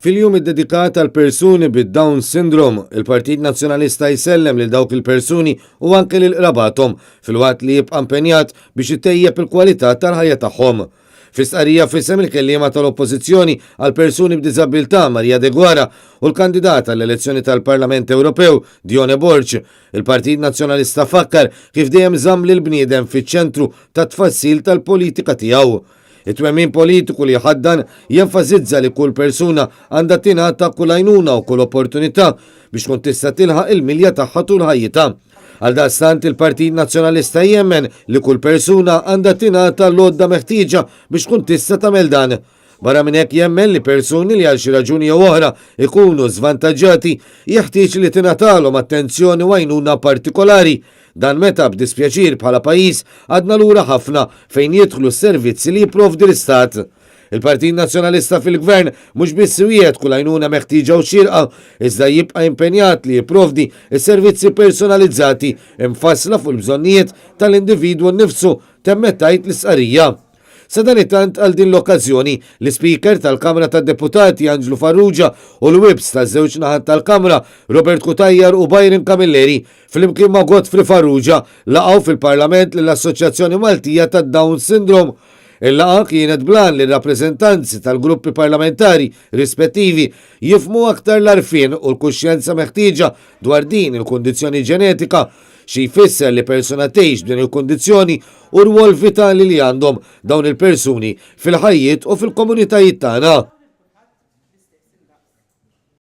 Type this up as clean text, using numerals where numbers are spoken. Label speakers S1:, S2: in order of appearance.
S1: Fil-jum id-dedikat għal persuni bid-Down syndrome, il-Partit Nazzjonalista jsellem lil dawk il-persuni u anke lil qrabathom fil-waqt li jibqa' impenjat biex itejjeb il-kwalità tal-ħajja tagħhom. Fis-qarrija fissem il-kelliema tal-Oppożizzjoni għal persuni b'diżabilità Marija De Guara u l-kandidata għall-elezzjoni tal-Parlament Ewropew Dione Borg, il-Partit Nazzjonalista fakkar kif dejjem żamm lil bniedem fiċ-ċentru tat-tfassil tal-politika tiegħu. It-twemmin politiku li ħaddan jenfasizza li kull persuna għandha tingħata kull għajnuna u kull opportunità biex tkun tista' tilħaq il-milja tagħha tul ħajjitha. Għaldaqstant il-Partit Nazzjonalista jemmen li kull persuna għandha tingħata l-għodda meħtieġa biex tkun tista' tagħmel dan. Barra minn hekk jemmen li persuni li għal xi raġuni jew oħra ikunu żvantaġġati jeħtieġ li tingħatalhom attenzjoni u għajnuna partikolari. Dan meta b'dispjaċir bħala pajjiż għadna lura ħafna fejn jidħlu s-servizzi li jipprovdi l-Istat. Il-Partit Nazzjonalista fil-Gvern mhux biss wieħed kull għajnuna meħtieġa u xierqa, iżda jibqa' impenjat li jipprovdi s-servizzi personalizzati imfassla fuq il-bżonnijiet tal-individwu nnifsu temmet tgħid l-isqarrija. Sadan it-tant għal din l-okkażjoni l-Speaker tal-Kamra tad-Deputati Anġlu Farrugia u l-Whips taż-żewġ naħat tal-Kamra Robert Kutajjar u Byron Camilleri flimkien ma' Godfrey Farrugia laqgħu fil-Parlament lill-Assoċjazzjoni Maltija tad-Down Syndrome. Il-laqa kienet blan li rappreżentanzi tal-gruppi parlamentari rispettivi jifmu aktar l-arfien u l-kuxjenza meħtieġa dwar din il-kundizzjoni ġenetika xi jfisser li persuna tgħix b'din il-kundizzjoni u rwol vitali li għandhom dawn il-persuni fil-ħajjiet u fil-komunitajiet tagħna.